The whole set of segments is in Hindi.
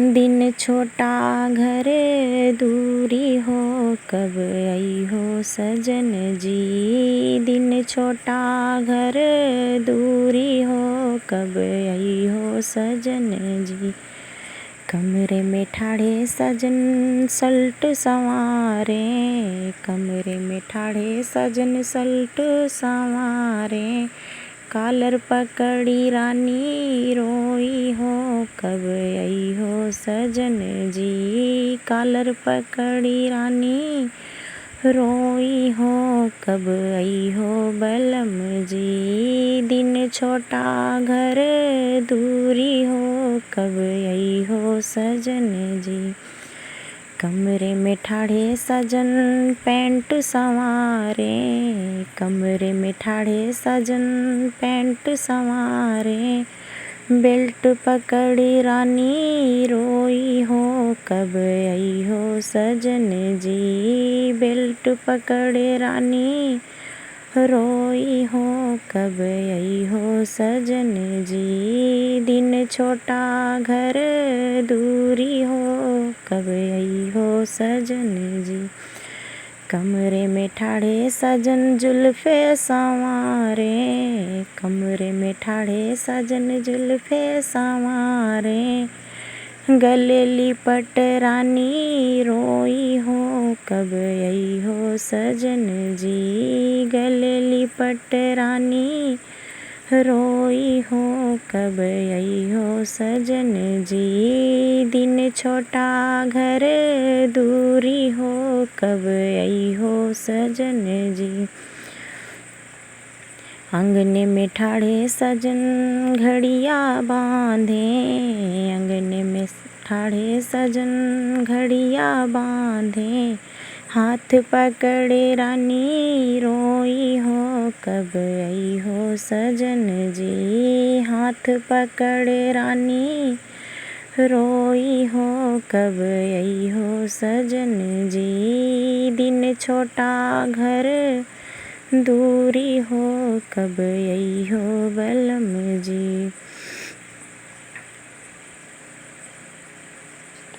दिन छोटा घर दूरी हो, कब आई हो सजन जी। दिन छोटा घर दूरी हो, कब आई हो सजन जी। कमरे में ठाड़े सजन सल्ट संवारे, कमरे में ठाड़े सजन सल्ट संवारे। कालर पकड़ी रानी रोई हो, कब आई हो सजन जी। कालर पकड़ी रानी रोई हो, कब आई हो बलम जी। दिन छोटा घर दूरी हो, कब आई हो सजन जी। कमरे में ठाड़े सजन पैंट संवारे, कमरे में ठाड़े सजन पैंट संवारे। बेल्ट पकड़ी रानी रोई हो, कब आई हो सजन जी। बेल्ट पकड़े रानी रोई हो, कब आई हो सजन जी। दिन छोटा घर दूरी हो, कब आई हो सजन जी। कमरे में ठाड़े सजन जुल्फे संवारे, कमरे में ठाड़े सजन जुल्फे संवारे। गले लिपट रानी रोई हो, कब आई हो सजन जी। गले लिपट रानी रोई हो, कब आई हो सजन जी। दिन छोटा घर दूरी हो, कब आई हो सजन जी। अंगने में ठाड़े सजन घड़िया बांधे, अंगने में ठाड़े सजन घड़िया बांधे। हाथ पकड़े रानी रोई हो, कब आई हो सजन जी। हाथ पकड़े रानी रोई हो, कब आई हो सजन जी। दिन छोटा घर दूरी हो, कब आई हो बलम जी।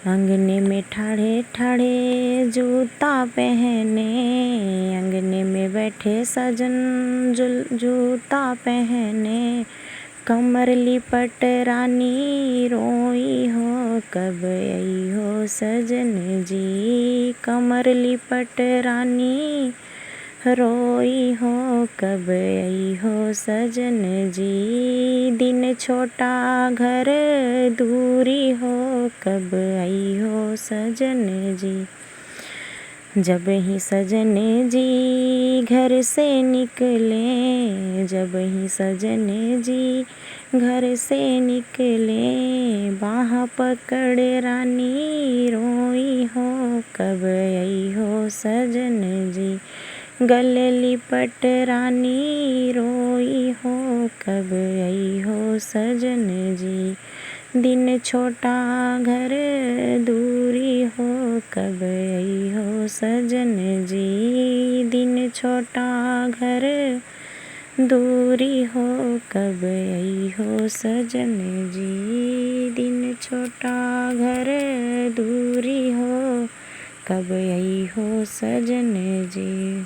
अंगने में ठाड़े ठाड़े जूता पहने, अंगने में बैठे सजन जूता पहने। कमर लिपट रानी रोई हो, कब आई हो सजन जी। कमर लिपट रानी रोई हो, कब आई हो सजन जी। दिन छोटा घर दूरी हो, कब आई हो सजन जी। जब ही सजन जी घर से निकले, जब ही सजन जी घर से निकले। बाह पकड़े रानी रोई हो, कब आई हो सजन जी। गले लिपट रानी रोई हो, कब आई हो सजन जी। दिन छोटा घर दूरी हो, कब आई हो सजन जी। दिन छोटा घर दूरी हो, कब आई हो सजन जी। दिन छोटा घर दूरी हो, कब आई हो सजन जी।